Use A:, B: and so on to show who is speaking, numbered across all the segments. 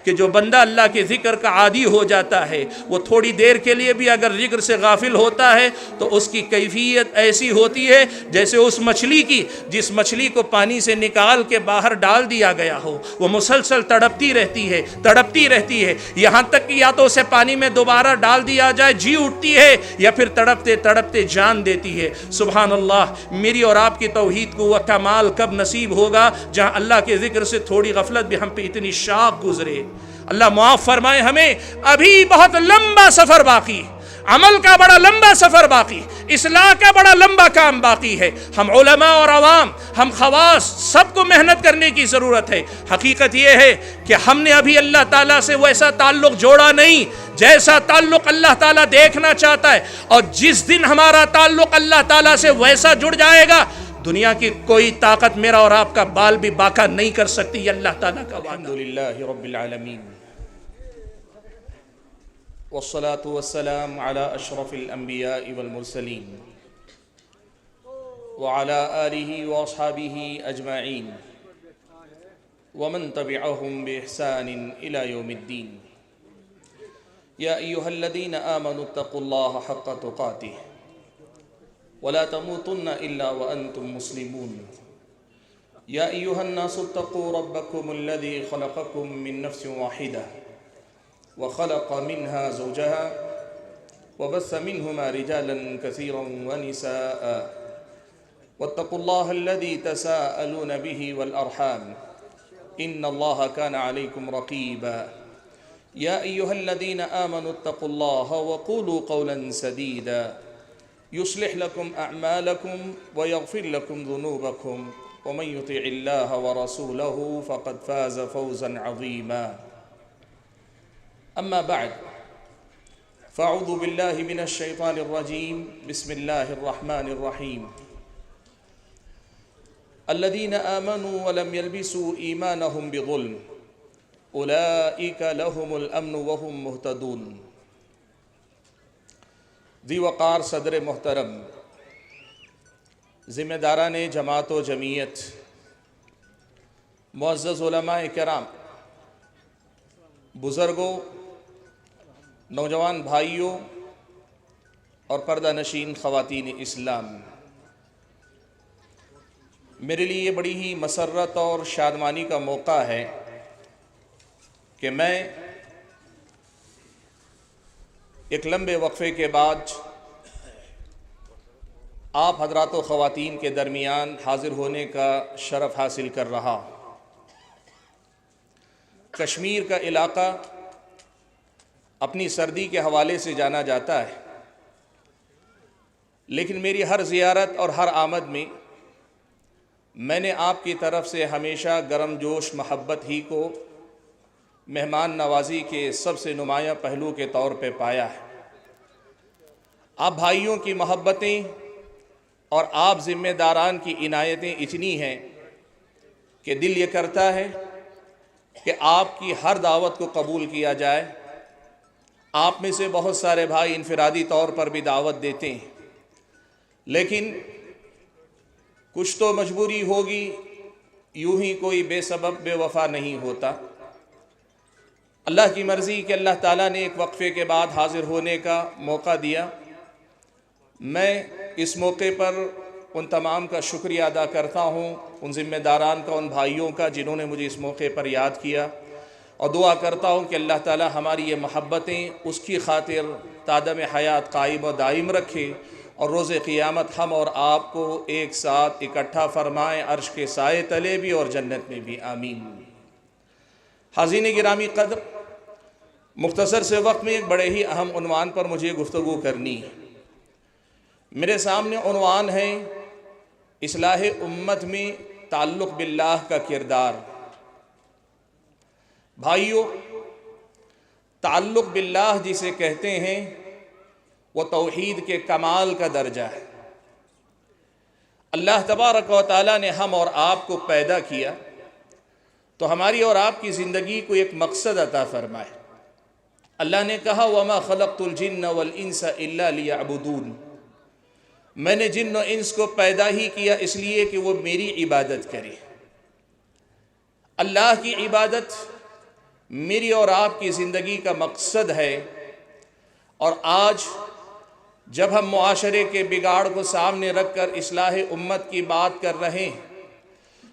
A: کہ جو بندہ اللہ کے ذکر کا عادی ہو جاتا ہے وہ تھوڑی دیر کے لیے بھی اگر ذکر سے غافل ہوتا ہے تو اس کی کیفیت ایسی ہوتی ہے جیسے اس مچھلی کی جس مچھلی کو پانی سے نکال کے باہر ڈال دیا گیا ہو، وہ مسلسل تڑپتی رہتی ہے یہاں تک کہ یا تو اسے پانی میں دوبارہ ڈال دیا جائے جی اٹھتی ہے یا پھر تڑپتے تڑپتے جان دیتی ہے۔ سبحان اللہ، میری اور آپ کی توحید کو وہ کمال کب نصیب ہوگا جہاں اللہ کے ذکر سے تھوڑی غفلت بھی ہم پہ اتنی شاق گزرے۔ اللہ معاف فرمائے ہمیں، ابھی بہت لمبا سفر باقی، عمل کا بڑا لمبا سفر باقی، اصلاح کا بڑا لمبا کام باقی ہے۔ ہم علماء اور عوام، ہم خواص، سب کو محنت کرنے کی ضرورت ہے۔ حقیقت یہ ہے کہ ہم نے ابھی اللہ تعالیٰ سے ویسا تعلق جوڑا نہیں جیسا تعلق اللہ تعالیٰ دیکھنا چاہتا ہے، اور جس دن ہمارا تعلق اللہ تعالیٰ سے ویسا جڑ جائے گا دنیا کی کوئی طاقت میرا اور آپ کا بال بھی باقا نہیں کر سکتی۔ یہ اللہ تعالیٰ کا وعدہ۔ الحمدللہ رب العالمین والصلاة والسلام على اشرف الانبیاء والمرسلین وعلى آلہ واصحابہ اجمعین ومن تبعهم بإحسان الى یوم الدین۔ یا ایہا الذین آمنوا اتقوا اللہ حق تقاتہ ولا تموتن الا وانتم مسلمون۔ یا ایہا الناس اتقوا ربکم الذی خلقکم من نفس واحدہ وخلق منها زوجها وبث منهما رجالا كثيرا ونساء واتقوا الله الذي تساءلون به والأرحام إن الله كان عليكم رقيبا۔ يا أيها الذين آمنوا اتقوا الله وقولوا قولا سديدا يصلح لكم أعمالكم ويغفر لكم ذنوبكم ومن يطع الله ورسوله فقد فاز فوزا عظيما۔ أما بعد فأعوذ بالله من الشيطان الرجيم بسم الله الرحمن الرحيم۔ الذين آمنوا ولم يلبسوا إيمانهم بظلم أولئك لهم الأمن وهم مهتدون۔ ذی وقار صدر محترم، ذمہ داران جماعت و جمعیت، معزز علماء کرام، بزرگوں، نوجوان بھائیوں اور پردہ نشین خواتین اسلام، میرے لیے یہ بڑی ہی مسرت اور شادمانی کا موقع ہے کہ میں ایک لمبے وقفے کے بعد آپ حضرات و خواتین کے درمیان حاضر ہونے کا شرف حاصل کر رہا۔ کشمیر کا علاقہ اپنی سردی کے حوالے سے جانا جاتا ہے، لیکن میری ہر زیارت اور ہر آمد میں نے آپ کی طرف سے ہمیشہ گرم جوش محبت ہی کو مہمان نوازی کے سب سے نمایاں پہلو کے طور پہ پایا ہے۔ آپ بھائیوں کی محبتیں اور آپ ذمہ داران کی عنایتیں اتنی ہیں کہ دل یہ کرتا ہے کہ آپ کی ہر دعوت کو قبول کیا جائے۔ آپ میں سے بہت سارے بھائی انفرادی طور پر بھی دعوت دیتے ہیں، لیکن کچھ تو مجبوری ہوگی، یوں ہی کوئی بے سبب بے وفا نہیں ہوتا۔ اللہ کی مرضی کہ اللہ تعالیٰ نے ایک وقفے کے بعد حاضر ہونے کا موقع دیا۔ میں اس موقع پر ان تمام کا شکریہ ادا کرتا ہوں، ان ذمہ داران کا، ان بھائیوں کا جنہوں نے مجھے اس موقع پر یاد کیا، اور دعا کرتا ہوں کہ اللہ تعالیٰ ہماری یہ محبتیں اس کی خاطر تادم حیات قائم و دائم رکھے، اور روز قیامت ہم اور آپ کو ایک ساتھ اکٹھا فرمائے عرش کے سائے تلے بھی اور جنت میں بھی، آمین۔ حاضرین گرامی قدر، مختصر سے وقت میں ایک بڑے ہی اہم عنوان پر مجھے گفتگو کرنی ہے۔ میرے سامنے عنوان ہے اصلاح امت میں تعلق باللہ کا کردار۔ بھائیو، تعلق باللہ جسے کہتے ہیں وہ توحید کے کمال کا درجہ ہے۔ اللہ تبارک و تعالیٰ نے ہم اور آپ کو پیدا کیا تو ہماری اور آپ کی زندگی کو ایک مقصد عطا فرمائے۔ اللہ نے کہا وَمَا خَلَقْتُ الْجِنَّ وَالْإِنسَ إِلَّا لِيَعْبُدُونَ، میں نے جن و انس کو پیدا ہی کیا اس لیے کہ وہ میری عبادت کرے۔ اللہ کی عبادت میری اور آپ کی زندگی کا مقصد ہے، اور آج جب ہم معاشرے کے بگاڑ کو سامنے رکھ کر اصلاح امت کی بات کر رہے ہیں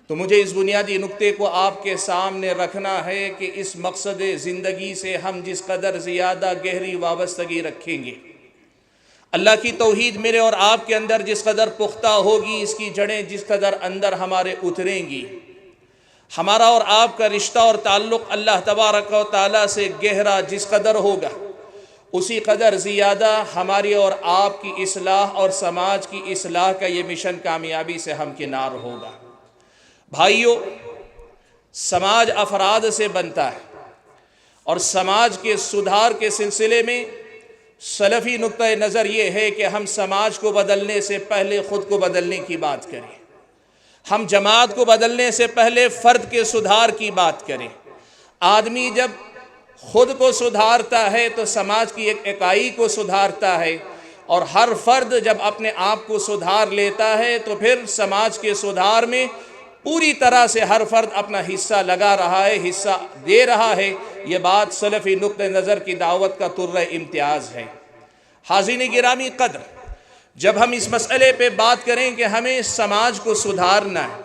A: تو مجھے اس بنیادی نقطے کو آپ کے سامنے رکھنا ہے کہ اس مقصد زندگی سے ہم جس قدر زیادہ گہری وابستگی رکھیں گے، اللہ کی توحید میرے اور آپ کے اندر جس قدر پختہ ہوگی، اس کی جڑیں جس قدر اندر ہمارے اتریں گی، ہمارا اور آپ کا رشتہ اور تعلق اللہ تبارک و تعالیٰ سے گہرا جس قدر ہوگا، اسی قدر زیادہ ہماری اور آپ کی اصلاح اور سماج کی اصلاح کا یہ مشن کامیابی سے ہمکنار ہوگا۔ بھائیو، سماج افراد سے بنتا ہے، اور سماج کے سدھار کے سلسلے میں سلفی نقطہ نظر یہ ہے کہ ہم سماج کو بدلنے سے پہلے خود کو بدلنے کی بات کریں، ہم جماعت کو بدلنے سے پہلے فرد کے سدھار کی بات کریں۔ آدمی جب خود کو سدھارتا ہے تو سماج کی ایک اکائی کو سدھارتا ہے، اور ہر فرد جب اپنے آپ کو سدھار لیتا ہے تو پھر سماج کے سدھار میں پوری طرح سے ہر فرد اپنا حصہ لگا رہا ہے، حصہ دے رہا ہے۔ یہ بات سلفی نقطہ نظر کی دعوت کا طرۂ امتیاز ہے۔ حاضرین گرامی قدر، جب ہم اس مسئلے پہ بات کریں کہ ہمیں سماج کو سدھارنا ہے،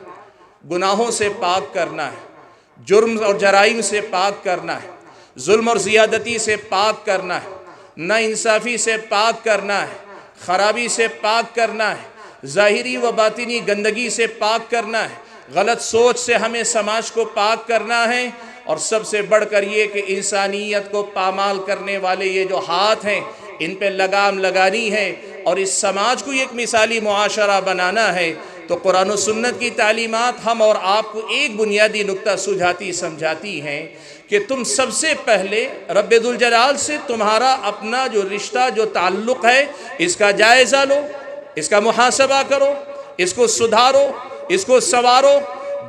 A: گناہوں سے پاک کرنا ہے، جرم اور جرائم سے پاک کرنا ہے، ظلم اور زیادتی سے پاک کرنا ہے، ناانصافی سے پاک کرنا ہے، خرابی سے پاک کرنا ہے، ظاہری و باطنی گندگی سے پاک کرنا ہے، غلط سوچ سے ہمیں سماج کو پاک کرنا ہے، اور سب سے بڑھ کر یہ کہ انسانیت کو پامال کرنے والے یہ جو ہاتھ ہیں ان پہ لگام لگانی ہے، اور اس سماج کو ایک مثالی معاشرہ بنانا ہے۔ تو قرآن و سنت کی تعلیمات ہم اور آپ کو ایک بنیادی نقطہ سجھاتی سمجھاتی ہیں کہ تم سب سے پہلے رب ذوالجلال سے تمہارا اپنا جو رشتہ جو تعلق ہے اس کا جائزہ لو، اس کا محاسبہ کرو، اس کو سدھارو، اس کو سنوارو۔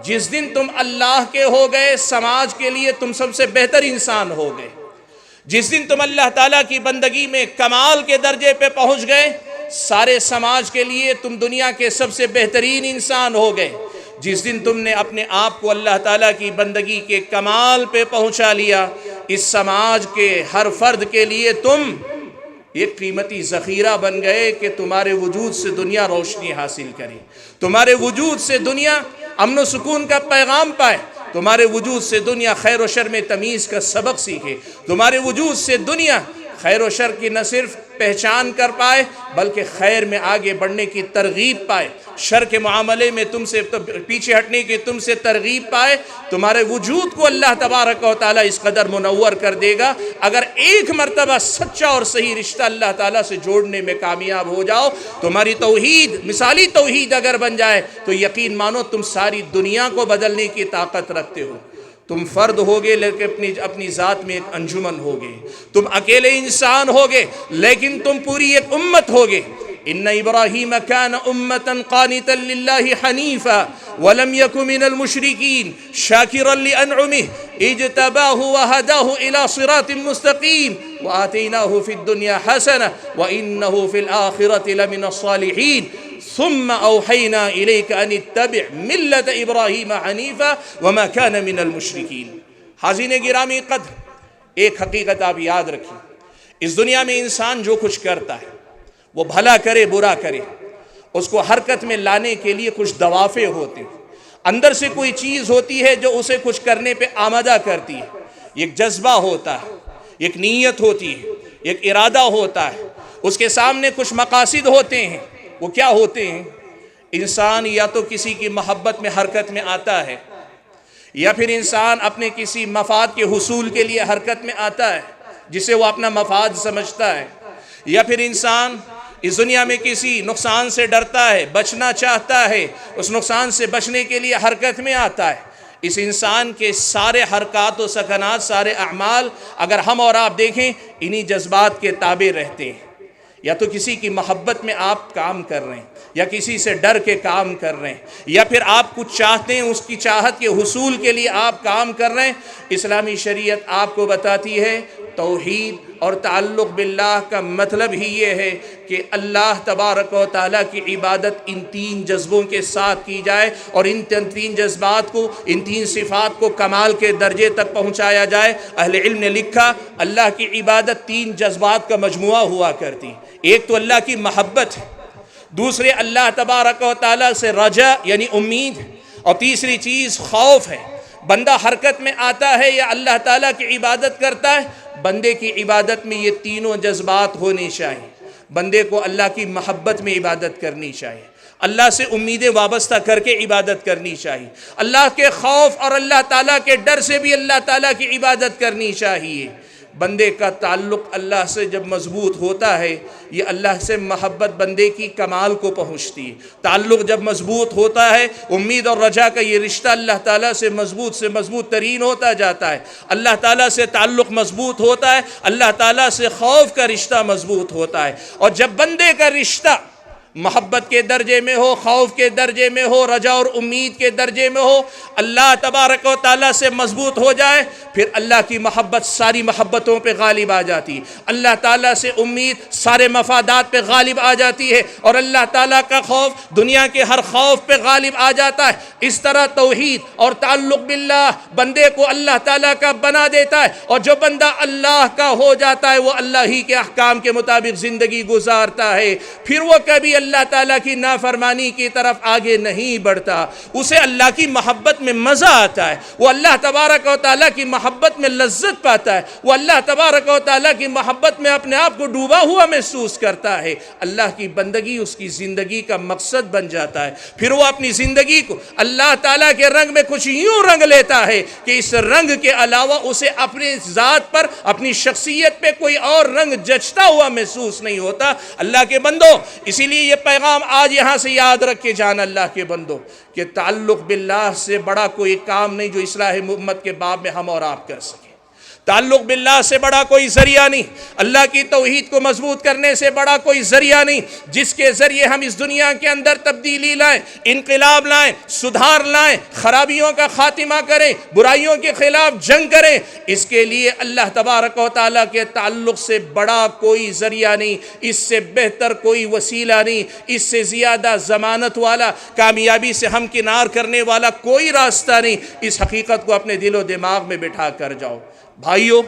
A: جس دن تم اللہ کے ہو گئے، سماج کے لیے تم سب سے بہتر انسان ہو گئے۔ جس دن تم اللہ تعالیٰ کی بندگی میں کمال کے درجے پہ پہنچ گئے، سارے سماج کے لیے تم دنیا کے سب سے بہترین انسان ہو گئے۔ جس دن تم نے اپنے آپ کو اللہ تعالیٰ کی بندگی کے کمال پہ پہنچا لیا، اس سماج کے ہر فرد کے لیے تم ایک قیمتی ذخیرہ بن گئے کہ تمہارے وجود سے دنیا روشنی حاصل کرے، تمہارے وجود سے دنیا امن و سکون کا پیغام پائے، تمہارے وجود سے دنیا خیر و شر میں تمیز کا سبق سیکھے، تمہارے وجود سے دنیا خیر و شر کی نہ صرف پہچان کر پائے بلکہ خیر میں آگے بڑھنے کی ترغیب پائے، شر کے معاملے میں تم سے پیچھے ہٹنے کی تم سے ترغیب پائے۔ تمہارے وجود کو اللہ تبارک و تعالیٰ اس قدر منور کر دے گا، اگر ایک مرتبہ سچا اور صحیح رشتہ اللہ تعالیٰ سے جوڑنے میں کامیاب ہو جاؤ، تمہاری توحید مثالی توحید اگر بن جائے تو یقین مانو تم ساری دنیا کو بدلنے کی طاقت رکھتے ہو۔ تم فرد ہوگے لیکن اپنی ذات میں ایک انجمن ہوگے، تم اکیلے انسان ہوگے لیکن تم پوری ایک امت ہوگے۔ ان ابراہیم کان امتا قانتا للہ حنیفا ولم یک من المشرکین شاکرا لانعمہ اجتباہ وہداہ الى صراط مستقیم وآتیناہ فی الدنیا حسنہ وانہ فی الآخرۃ لمن الصالحین ثم اوحینا الیک ان اتبع ملت ابراہیم حنیفا وما کان من المشرکین۔ حاضرین گرامی قدر، ایک حقیقت آپ یاد رکھیں، اس دنیا میں انسان جو کچھ کرتا ہے وہ بھلا کرے برا کرے، اس کو حرکت میں لانے کے لیے کچھ دوافع ہوتے ہیں، اندر سے کوئی چیز ہوتی ہے جو اسے کچھ کرنے پہ آمادہ کرتی ہے۔ ایک جذبہ ہوتا ہے، ایک نیت ہوتی ہے، ایک ارادہ ہوتا ہے، اس کے سامنے کچھ مقاصد ہوتے ہیں۔ وہ کیا ہوتے ہیں؟ انسان یا تو کسی کی محبت میں حرکت میں آتا ہے، یا پھر انسان اپنے کسی مفاد کے حصول کے لیے حرکت میں آتا ہے جسے وہ اپنا مفاد سمجھتا ہے، یا پھر انسان اس دنیا میں کسی نقصان سے ڈرتا ہے، بچنا چاہتا ہے، اس نقصان سے بچنے کے لیے حرکت میں آتا ہے۔ اس انسان کے سارے حرکات و سکنات، سارے اعمال اگر ہم اور آپ دیکھیں انہی جذبات کے تابع رہتے ہیں۔ یا تو کسی کی محبت میں آپ کام کر رہے ہیں، یا کسی سے ڈر کے کام کر رہے ہیں، یا پھر آپ کچھ چاہتے ہیں، اس کی چاہت کے حصول کے لیے آپ کام کر رہے ہیں۔ اسلامی شریعت آپ کو بتاتی ہے توحید اور تعلق باللہ کا مطلب ہی یہ ہے کہ اللہ تبارک و تعالیٰ کی عبادت ان تین جذبوں کے ساتھ کی جائے اور ان تین جذبات کو، ان تین صفات کو کمال کے درجے تک پہنچایا جائے۔ اہل علم نے لکھا اللہ کی عبادت تین جذبات کا مجموعہ ہوا کرتی۔ ایک تو اللہ کی محبت ہے، دوسرے اللہ تبارک و تعالیٰ سے رجا یعنی امید، اور تیسری چیز خوف ہے۔ بندہ حرکت میں آتا ہے یا اللہ تعالیٰ کی عبادت کرتا ہے، بندے کی عبادت میں یہ تینوں جذبات ہونے چاہیے۔ بندے کو اللہ کی محبت میں عبادت کرنی چاہیے، اللہ سے امیدیں وابستہ کر کے عبادت کرنی چاہیے، اللہ کے خوف اور اللہ تعالیٰ کے ڈر سے بھی اللہ تعالیٰ کی عبادت کرنی چاہیے۔ بندے کا تعلق اللہ سے جب مضبوط ہوتا ہے، یہ اللہ سے محبت بندے کی کمال کو پہنچتی ہے۔ تعلق جب مضبوط ہوتا ہے، امید اور رجا کا یہ رشتہ اللہ تعالیٰ سے مضبوط ترین ہوتا جاتا ہے۔ اللہ تعالیٰ سے تعلق مضبوط ہوتا ہے، اللہ تعالیٰ سے خوف کا رشتہ مضبوط ہوتا ہے۔ اور جب بندے کا رشتہ محبت کے درجے میں ہو، خوف کے درجے میں ہو، رجا اور امید کے درجے میں ہو، اللہ تبارک و تعالیٰ سے مضبوط ہو جائے، پھر اللہ کی محبت ساری محبتوں پہ غالب آ جاتی ہے، اللہ تعالیٰ سے امید سارے مفادات پہ غالب آ جاتی ہے، اور اللہ تعالیٰ کا خوف دنیا کے ہر خوف پہ غالب آ جاتا ہے۔ اس طرح توحید اور تعلق باللہ بندے کو اللہ تعالیٰ کا بنا دیتا ہے، اور جو بندہ اللہ کا ہو جاتا ہے وہ اللہ ہی کے احکام کے مطابق زندگی گزارتا ہے، پھر وہ کبھی اللہ تعالیٰ کی نافرمانی کی طرف آگے نہیں بڑھتا، اسے اللہ کی محبت میں مزہ آتا ہے، وہ اللہ تبارک و تعالیٰ کی محبت میں لذت پاتا ہے، وہ اللہ تبارک و تعالیٰ کی محبت میں اپنے آپ کو ڈوبا ہوا محسوس کرتا ہے۔ اللہ کی بندگی اس کی زندگی کا مقصد بن جاتا ہے، پھر وہ اپنی زندگی کو اللہ تعالیٰ کے رنگ میں کچھ یوں رنگ لیتا ہے کہ اس رنگ کے علاوہ اسے اپنی ذات پر، اپنی شخصیت پہ کوئی اور رنگ جچتا ہوا محسوس نہیں ہوتا۔ اللہ کے بندوں، اسی لیے یہ پیغام آج یہاں سے یاد رکھ کے جانا اللہ کے بندوں کہ تعلق باللہ سے بڑا کوئی کام نہیں جو اصلاح امت کے باب میں ہم اور آپ کر سکیں۔ تعلق باللہ سے بڑا کوئی ذریعہ نہیں، اللہ کی توحید کو مضبوط کرنے سے بڑا کوئی ذریعہ نہیں، جس کے ذریعے ہم اس دنیا کے اندر تبدیلی لائیں، انقلاب لائیں، سدھار لائیں، خرابیوں کا خاتمہ کریں، برائیوں کے خلاف جنگ کریں۔ اس کے لیے اللہ تبارک و تعالیٰ کے تعلق سے بڑا کوئی ذریعہ نہیں، اس سے بہتر کوئی وسیلہ نہیں، اس سے زیادہ ضمانت والا، کامیابی سے ہمکنار کرنے والا کوئی راستہ نہیں۔ اس حقیقت کو اپنے دل و دماغ میں بٹھا کر جاؤ۔ بھائیو،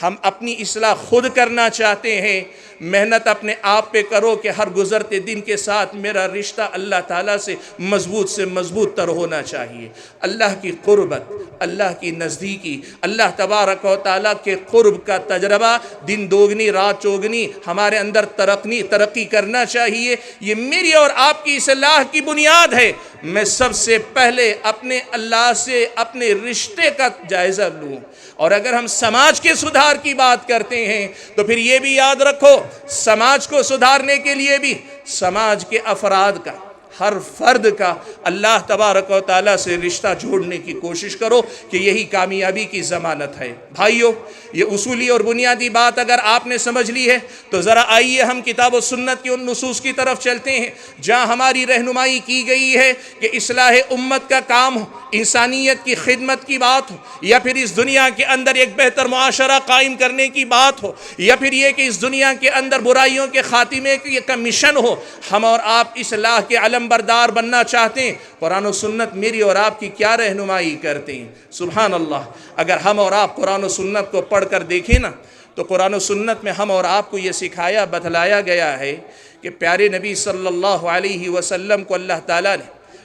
A: ہم اپنی اصلاح خود کرنا چاہتے ہیں، محنت اپنے آپ پہ کرو کہ ہر گزرتے دن کے ساتھ میرا رشتہ اللہ تعالیٰ سے مضبوط تر ہونا چاہیے۔ اللہ کی قربت، اللہ کی نزدیکی، اللہ تبارک و تعالیٰ کے قرب کا تجربہ دن دوگنی رات چوگنی ہمارے اندر ترقی کرنا چاہیے۔ یہ میری اور آپ کی اصلاح کی بنیاد ہے۔ میں سب سے پہلے اپنے اللہ سے اپنے رشتے کا جائزہ لوں، اور اگر ہم سماج کے سدھار کی بات کرتے ہیں تو پھر یہ بھی یاد رکھو، سماج کو سدھارنے کے لیے بھی سماج کے افراد کا، ہر فرد کا اللہ تبارک و تعالیٰ سے رشتہ جوڑنے کی کوشش کرو کہ یہی کامیابی کی ضمانت ہے۔ بھائیو، یہ اصولی اور بنیادی بات اگر آپ نے سمجھ لی ہے تو ذرا آئیے ہم کتاب و سنت کی ان نصوص کی طرف چلتے ہیں جہاں ہماری رہنمائی کی گئی ہے کہ اصلاح امت کا کام ہو، انسانیت کی خدمت کی بات ہو، یا پھر اس دنیا کے اندر ایک بہتر معاشرہ قائم کرنے کی بات ہو، یا پھر یہ کہ اس دنیا کے اندر برائیوں کے خاتمے کا مشن ہو، ہم اور آپ اصلاح کے علم بردار بننا چاہتے ہیں۔ قرآن و سنت میری اور آپ کی کیا رہنمائی کرتے ہیں؟ سبحان اللہ، اگر ہم اور آپ قرآن و سنت کو پڑھ کر دیکھیں نا تو قرآن و سنت میں ہم اور آپ کو یہ سکھایا بتلایا گیا ہے کہ پیارے نبی صلی اللہ علیہ وسلم کو اللہ تعالیٰ نے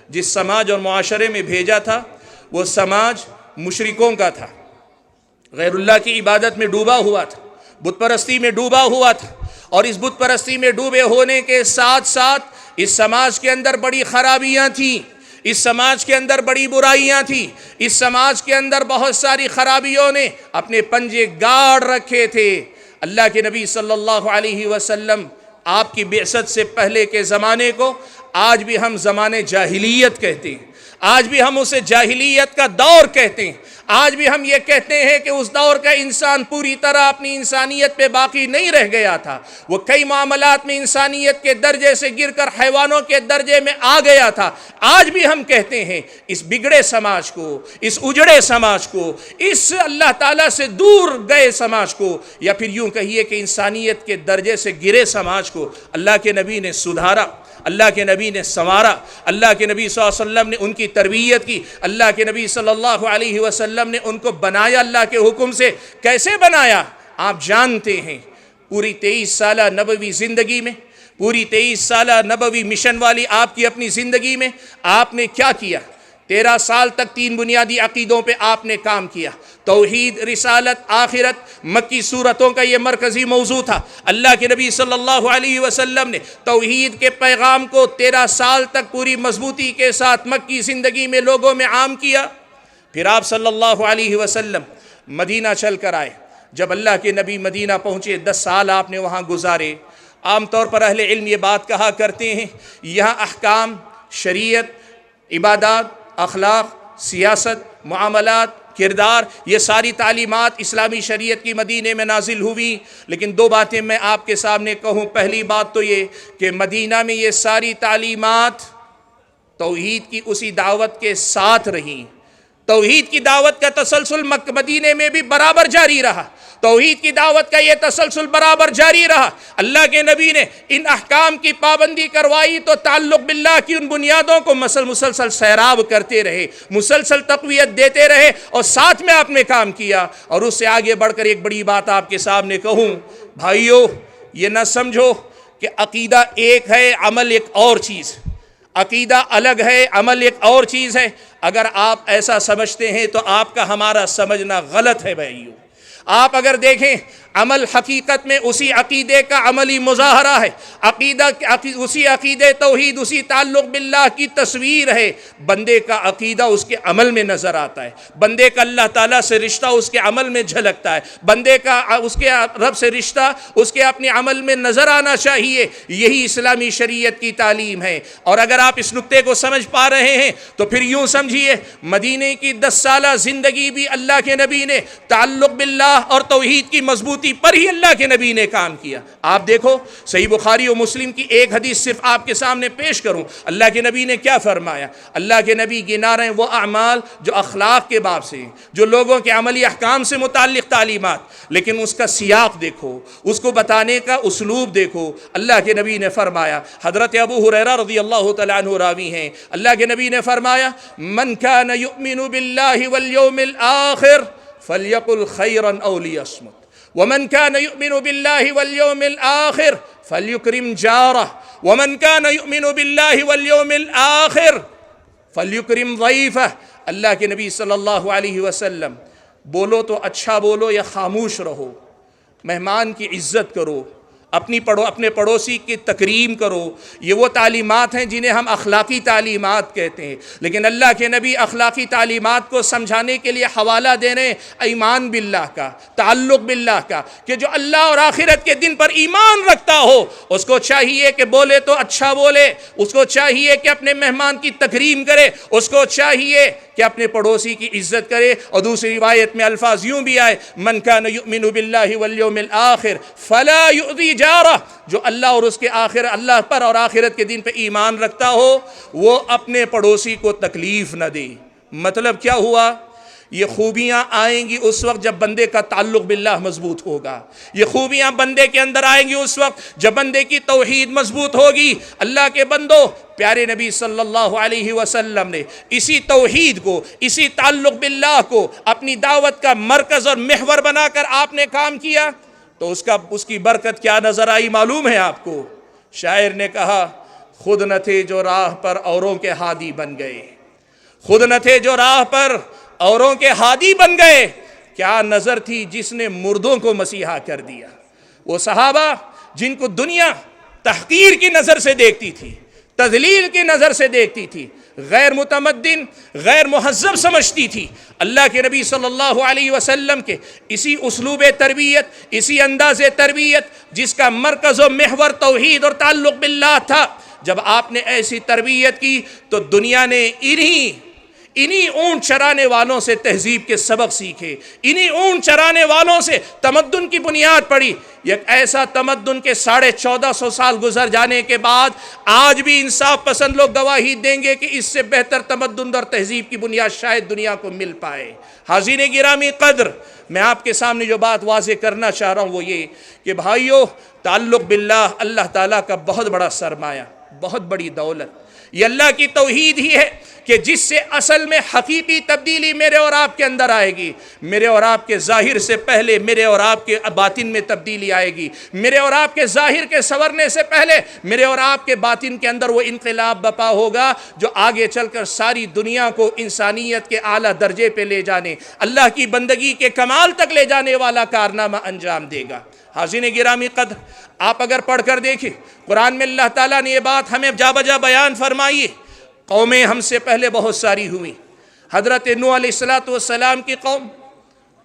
A: جس سماج اور معاشرے میں بھیجا تھا وہ سماج مشرکوں کا تھا، غیر اللہ کی عبادت میں ڈوبا ہوا تھا، بت پرستی میں ڈوبا ہوا تھا، اور اس بت پرستی میں ڈوبے ہونے کے ساتھ ساتھ اس سماج کے اندر بڑی خرابیاں تھیں، اس سماج کے اندر بڑی برائیاں تھیں، اس سماج کے اندر بہت ساری خرابیوں نے اپنے پنجے گاڑ رکھے تھے۔ اللہ کے نبی صلی اللہ علیہ وسلم آپ کی بعثت سے پہلے کے زمانے کو آج بھی ہم زمانے جاہلیت کہتے ہیں۔ آج بھی ہم اسے جاہلیت کا دور کہتے ہیں، آج بھی ہم یہ کہتے ہیں کہ اس دور کا انسان پوری طرح اپنی انسانیت پہ باقی نہیں رہ گیا تھا، وہ کئی معاملات میں انسانیت کے درجے سے گر کر حیوانوں کے درجے میں آ گیا تھا۔ آج بھی ہم کہتے ہیں اس بگڑے سماج کو، اس اجڑے سماج کو، اس اللہ تعالیٰ سے دور گئے سماج کو، یا پھر یوں کہیے کہ انسانیت کے درجے سے گرے سماج کو اللہ کے نبی نے سدھارا، اللہ کے نبی نے سنوارا، اللہ کے نبی صلی اللہ علیہ وسلم نے ان کی تربیت کی، اللہ کے نبی صلی اللہ علیہ وسلم نے ان کو بنایا اللہ کے حکم سے۔ کیسے بنایا آپ جانتے ہیں، پوری 23 سالہ نبوی زندگی میں، پوری 23 سالہ نبوی مشن والی آپ کی اپنی زندگی میں آپ نے کیا کیا؟ 13 سال تک 3 بنیادی عقیدوں پہ آپ نے کام کیا، توحید، رسالت، آخرت۔ مکی صورتوں کا یہ مرکزی موضوع تھا۔ اللہ کے نبی صلی اللہ علیہ وسلم نے توحید کے پیغام کو 13 سال تک پوری مضبوطی کے ساتھ مکی زندگی میں لوگوں میں عام کیا۔ پھر آپ صلی اللہ علیہ وسلم مدینہ چل کر آئے۔ جب اللہ کے نبی مدینہ پہنچے 10 سال آپ نے وہاں گزارے۔ عام طور پر اہل علم یہ بات کہا کرتے ہیں، یہاں احکام، شریعت، عبادات، اخلاق، سیاست، معاملات، کردار، یہ ساری تعلیمات اسلامی شریعت کی مدینے میں نازل ہوئی۔ لیکن 2 باتیں میں آپ کے سامنے کہوں۔ پہلی بات تو یہ کہ مدینہ میں یہ ساری تعلیمات توحید کی اسی دعوت کے ساتھ رہیں۔ توحید کی دعوت کا تسلسل مدینے میں بھی برابر جاری رہا، توحید کی دعوت کا یہ تسلسل برابر جاری رہا۔ اللہ کے نبی نے ان احکام کی پابندی کروائی تو تعلق باللہ کی ان بنیادوں کو مسلسل سیراب کرتے رہے، مسلسل تقویت دیتے رہے، اور ساتھ میں آپ نے کام کیا۔ اور اس سے آگے بڑھ کر ایک بڑی بات آپ کے سامنے کہوں، بھائیو یہ نہ سمجھو کہ عقیدہ ایک ہے، عمل ایک اور چیز، عقیدہ الگ ہے، عمل ایک اور چیز ہے۔ اگر آپ ایسا سمجھتے ہیں تو آپ کا ہمارا سمجھنا غلط ہے بھائیو۔ آپ اگر دیکھیں عمل حقیقت میں اسی عقیدے کا عملی مظاہرہ ہے، عقیدہ اسی عقیدے توحید، اسی تعلق باللہ کی تصویر ہے۔ بندے کا عقیدہ اس کے عمل میں نظر آتا ہے، بندے کا اللہ تعالیٰ سے رشتہ اس کے عمل میں جھلکتا ہے، بندے کا اس کے رب سے رشتہ اس کے اپنے عمل میں نظر آنا چاہیے۔ یہی اسلامی شریعت کی تعلیم ہے۔ اور اگر آپ اس نقطے کو سمجھ پا رہے ہیں تو پھر یوں سمجھیے، مدینے کی 10 سالہ زندگی بھی اللہ کے نبی نے تعلق باللہ اور توحید کی مضبوطی پر ہی اللہ کے نبی نے کام کیا۔ آپ دیکھو صحیح بخاری و مسلم کی ایک حدیث صرف آپ کے سامنے پیش کروں، اللہ کے نبی نے کیا فرمایا۔ اللہ کے نبی گنا رہے ہیں وہ اعمال جو اخلاق کے باب سے ہیں، جو لوگوں کے عملی احکام سے متعلق تعلیمات، لیکن اس کا سیاق دیکھو، اس کو بتانے کا اسلوب دیکھو۔ اللہ کے نبی نے فرمایا، حضرت ابو ہریرہ رضی اللہ تعالیٰ عنہ راوی ہیں، اللہ کے نبی نے فرمایا، من کان یؤمن باللہ والیوم الآخر فلیقل خیرا او لیصمت ومن كان يؤمن بالله واليوم الآخر فليكرم جاره ومن كان يؤمن بالله واليوم الآخر فليكرم ضيفه۔ اللہ کے نبی صلی اللہ علیہ وسلم، بولو تو اچھا بولو یا خاموش رہو، مہمان کی عزت کرو، اپنے پڑوسی کی تکریم کرو، یہ وہ تعلیمات ہیں جنہیں ہم اخلاقی تعلیمات کہتے ہیں۔ لیکن اللہ کے نبی اخلاقی تعلیمات کو سمجھانے کے لیے حوالہ دے رہے ہیں ایمان باللہ کا، تعلق باللہ کا، کہ جو اللہ اور آخرت کے دن پر ایمان رکھتا ہو اس کو چاہیے کہ بولے تو اچھا بولے، اس کو چاہیے کہ اپنے مہمان کی تکریم کرے، اس کو چاہیے کہ اپنے پڑوسی کی عزت کرے۔ اور دوسری روایت میں الفاظ یوں بھی آئے، من کان یؤمن باللہ والیوم الآخر فلا یؤذی جارہ، جو اللہ اور اس کے اللہ پر اور آخرت کے دن پہ ایمان رکھتا ہو وہ اپنے پڑوسی کو تکلیف نہ دے۔ مطلب کیا ہوا؟ یہ خوبیاں آئیں گی اس وقت جب بندے کا تعلق باللہ مضبوط ہوگا، یہ خوبیاں بندے کے اندر آئیں گی اس وقت جب بندے کی توحید مضبوط ہوگی۔ اللہ کے بندو، پیارے نبی صلی اللہ علیہ وسلم نے اسی توحید کو، اسی تعلق باللہ کو اپنی دعوت کا مرکز اور محور بنا کر آپ نے کام کیا، تو اس کی برکت کیا نظر آئی معلوم ہے آپ کو؟ شاعر نے کہا، خود نہ تھے جو راہ پر اوروں کے ہادی بن گئے، خود نہ تھے جو راہ پر اوروں کے ہادی بن گئے، کیا نظر تھی جس نے مردوں کو مسیحا کر دیا۔ وہ صحابہ جن کو دنیا تحقیر کی نظر سے دیکھتی تھی، تذلیل کی نظر سے دیکھتی تھی، غیر متمدن، غیر مہذب سمجھتی تھی، اللہ کے نبی صلی اللہ علیہ وسلم کے اسی اسلوب تربیت، اسی انداز تربیت جس کا مرکز و محور توحید اور تعلق باللہ تھا، جب آپ نے ایسی تربیت کی تو دنیا نے انہی انہی اونٹ چرانے والوں سے تہذیب کے سبق سیکھے، انہی اونٹ چرانے والوں سے تمدن کی بنیاد پڑی۔ ایک ایسا تمدن کے 1450 سال گزر جانے کے بعد آج بھی انصاف پسند لوگ گواہی دیں گے کہ اس سے بہتر تمدن اور تہذیب کی بنیاد شاید دنیا کو مل پائے۔ حاضرین گرامی قدر، میں آپ کے سامنے جو بات واضح کرنا چاہ رہا ہوں وہ یہ کہ بھائیو، تعلق باللہ اللہ تعالیٰ کا بہت بڑا سرمایہ، بہت بڑی دولت، یہ اللہ کی توحید ہی ہے کہ جس سے اصل میں حقیقی تبدیلی میرے اور آپ کے اندر آئے گی۔ میرے اور آپ کے ظاہر سے پہلے میرے اور آپ کے باطن میں تبدیلی آئے گی، میرے اور آپ کے ظاہر کے سنورنے سے پہلے میرے اور آپ کے باطن کے اندر وہ انقلاب بپا ہوگا جو آگے چل کر ساری دنیا کو انسانیت کے اعلیٰ درجے پہ لے جانے، اللہ کی بندگی کے کمال تک لے جانے والا کارنامہ انجام دے گا۔ حاضرین گرامی قدر، آپ اگر پڑھ کر دیکھیں قرآن میں اللہ تعالیٰ نے یہ بات ہمیں جا بجا بیان فرمائی۔ قومیں ہم سے پہلے بہت ساری ہوئیں، حضرت نوح علیہ السلام کی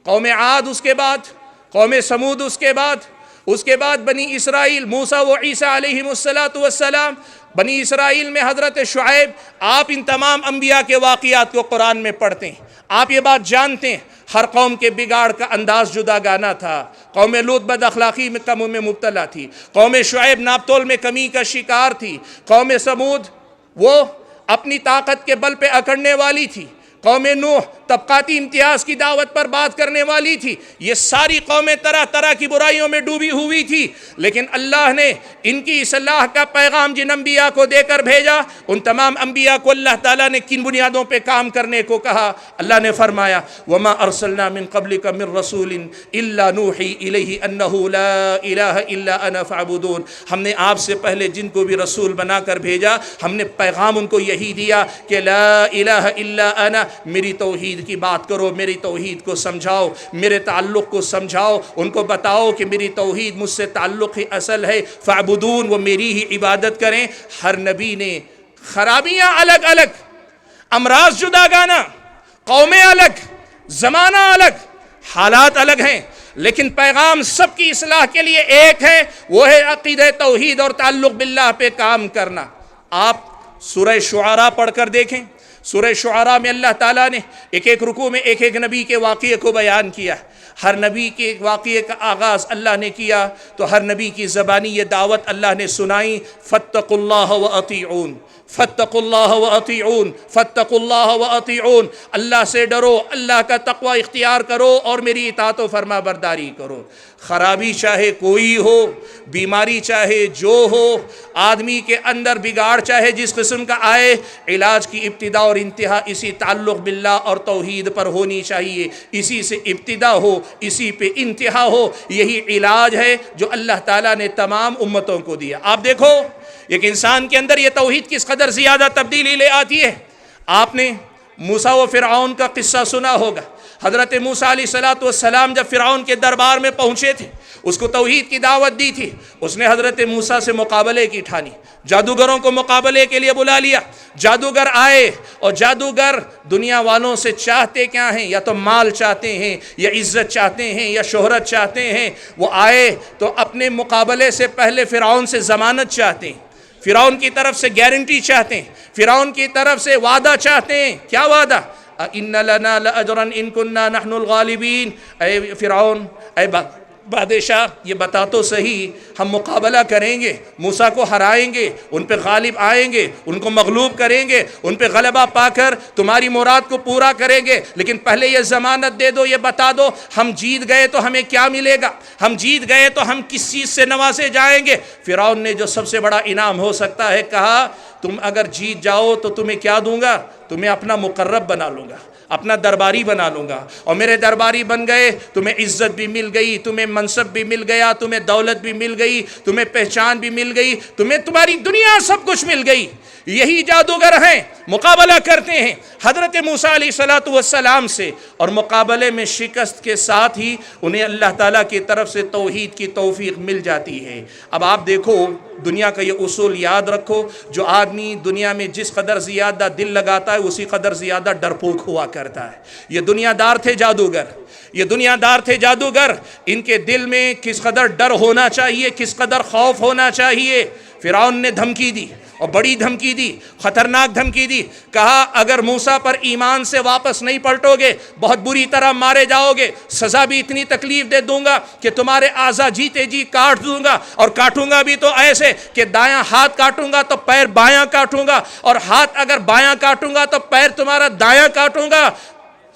A: قوم عاد، اس کے بعد قوم سمود، اس کے بعد بنی اسرائیل، موسیٰ و عیسیٰ علیہ السلام، بنی اسرائیل میں حضرت شعیب۔ آپ ان تمام انبیاء کے واقعات کو قرآن میں پڑھتے ہیں، آپ یہ بات جانتے ہیں ہر قوم کے بگاڑ کا انداز جدا گانا تھا۔ قوم لوط بد اخلاقی میں کموں میں مبتلا تھی، قوم شعیب ناپتول میں کمی کا شکار تھی، قوم سمود وہ اپنی طاقت کے بل پہ اکڑنے والی تھی، قوم نوح طبقاتی امتیاز کی دعوت پر بات کرنے والی تھی۔ یہ ساری قومیں طرح طرح کی برائیوں میں ڈوبی ہوئی تھی، لیکن اللہ نے ان کی اصلاح کا پیغام جن انبیاء کو دے کر بھیجا، ان تمام انبیاء کو اللہ تعالیٰ نے کن بنیادوں پہ کام کرنے کو کہا؟ اللہ نے فرمایا وَمَا أَرْسَلْنَا مِن قَبْلِكَ مِن رَسُولٍ إِلَّا نُوحِي إِلَيْهِ أَنَّهُ لَا إِلَهَ إِلَّا أَنَا فَاعْبُدُونِ۔ ہم نے آپ سے پہلے جن کو بھی رسول بنا کر بھیجا، ہم نے پیغام ان کو یہی دیا کہ لا الہ الا انا، میری توحید کی بات کرو، میری توحید کو سمجھاؤ، میرے تعلق کو سمجھاؤ، ان کو بتاؤ کہ میری توحید مجھ سے تعلق ہی اصل ہے، فاعبدون، وہ میری ہی عبادت کریں۔ ہر نبی نے خرابیاں الگ الگ، امراض جدا گانا، قومیں الگ، زمانہ الگ، حالات الگ ہیں، لیکن پیغام سب کی اصلاح کے لیے ایک ہے، وہ ہے عقیدہ توحید اور تعلق باللہ پہ کام کرنا۔ آپ سورہ شعراء پڑھ کر دیکھیں، سورہ شعراء میں اللہ تعالیٰ نے ایک ایک رکوع میں ایک ایک نبی کے واقعے کو بیان کیا۔ ہر نبی کے واقعے کا آغاز اللہ نے کیا تو ہر نبی کی زبانی یہ دعوت اللہ نے سنائی، فاتقوا اللہ واطیعون، فاتقوا اللہ واطیعون، فاتقوا اللہ واطیعون، اللہ سے ڈرو، اللہ کا تقوی اختیار کرو اور میری اطاعت و فرما برداری کرو۔ خرابی چاہے کوئی ہو، بیماری چاہے جو ہو، آدمی کے اندر بگاڑ چاہے جس قسم کا آئے، علاج کی ابتدا اور انتہا اسی تعلق باللہ اور توحید پر ہونی چاہیے۔ اسی سے ابتدا ہو، اسی پہ انتہا ہو، یہی علاج ہے جو اللہ تعالیٰ نے تمام امتوں کو دیا۔ آپ دیکھو ایک انسان کے اندر یہ توحید کس قدر زیادہ تبدیلی لے آتی ہے۔ آپ نے موسیٰ و فرعون کا قصہ سنا ہوگا۔ حضرت موسیٰ علیہ السلام جب فرعون کے دربار میں پہنچے تھے، اس کو توحید کی دعوت دی تھی، اس نے حضرت موسیٰ سے مقابلے کی ٹھانی، جادوگروں کو مقابلے کے لیے بلا لیا۔ جادوگر آئے اور جادوگر دنیا والوں سے چاہتے کیا ہیں؟ یا تو مال چاہتے ہیں، یا عزت چاہتے ہیں، یا شہرت چاہتے ہیں۔ وہ آئے تو اپنے مقابلے سے پہلے فرعون سے ضمانت چاہتے ہیں، فرعون کی طرف سے گارنٹی چاہتے ہیں، فرعون کی طرف سے وعدہ چاہتے ہیں۔ کیا وعدہ؟ ان لنا لاجرا ان كنا نحن الغالبین۔ اے فرعون، اے بادشاہ، یہ بتا تو صحیح، ہم مقابلہ کریں گے، موسیٰ کو ہرائیں گے، ان پہ غالب آئیں گے، ان کو مغلوب کریں گے، ان پہ غلبہ پا کر تمہاری مراد کو پورا کریں گے، لیکن پہلے یہ ضمانت دے دو، یہ بتا دو ہم جیت گئے تو ہمیں کیا ملے گا، ہم جیت گئے تو ہم کس چیز سے نوازے جائیں گے۔ فرعون نے جو سب سے بڑا انعام ہو سکتا ہے کہا، تم اگر جیت جاؤ تو تمہیں کیا دوں گا؟ تمہیں اپنا مقرب بنا لوں گا، اپنا درباری بنا لوں گا، اور میرے درباری بن گئے، تمہیں عزت بھی مل گئی، تمہیں منصب بھی مل گیا، تمہیں دولت بھی مل گئی، تمہیں پہچان بھی مل گئی، تمہیں تمہاری دنیا سب کچھ مل گئی۔ یہی جادوگر ہیں، مقابلہ کرتے ہیں حضرت موسیٰ علیہ السلام سے، اور مقابلے میں شکست کے ساتھ ہی انہیں اللہ تعالیٰ کی طرف سے توحید کی توفیق مل جاتی ہے۔ اب آپ دیکھو، دنیا کا یہ اصول یاد رکھو، جو آدمی دنیا میں جس قدر زیادہ دل لگاتا ہے اسی قدر زیادہ ڈرپوک ہوا کرتا ہے۔ یہ دنیا دار تھے جادوگر، یہ دنیا دار تھے جادوگر، ان کے دل میں کس قدر ڈر ہونا چاہیے، کس قدر خوف ہونا چاہیے۔ فرعون نے دھمکی دی اور بڑی دھمکی دی، خطرناک دھمکی دی، کہا اگر موسیٰ پر ایمان سے واپس نہیں پلٹو گے بہت بری طرح مارے جاؤ گے، سزا بھی اتنی تکلیف دے دوں گا کہ تمہارے اعضا جیتے جی کاٹ دوں گا، اور کاٹوں گا بھی تو ایسے کہ دایاں ہاتھ کاٹوں گا تو پیر بایاں کاٹوں گا، اور ہاتھ اگر بایاں کاٹوں گا تو پیر تمہارا دایاں کاٹوں گا۔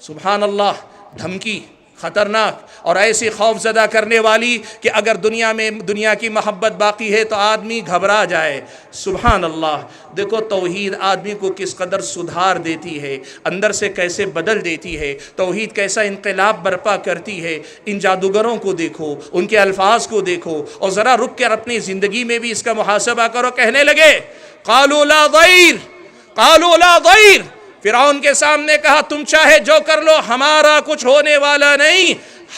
A: سبحان اللہ، دھمکی خطرناک اور ایسی خوف زدہ کرنے والی کہ اگر دنیا میں دنیا کی محبت باقی ہے تو آدمی گھبرا جائے۔ سبحان اللہ، دیکھو توحید آدمی کو کس قدر سدھار دیتی ہے، اندر سے کیسے بدل دیتی ہے، توحید کیسا انقلاب برپا کرتی ہے۔ ان جادوگروں کو دیکھو، ان کے الفاظ کو دیکھو، اور ذرا رک کر اپنی زندگی میں بھی اس کا محاسبہ کرو۔ کہنے لگے قالوا لا ضیر، قالوا لا ضیر، فرعون کے سامنے کہا تم چاہے جو کر لو، ہمارا کچھ ہونے والا نہیں۔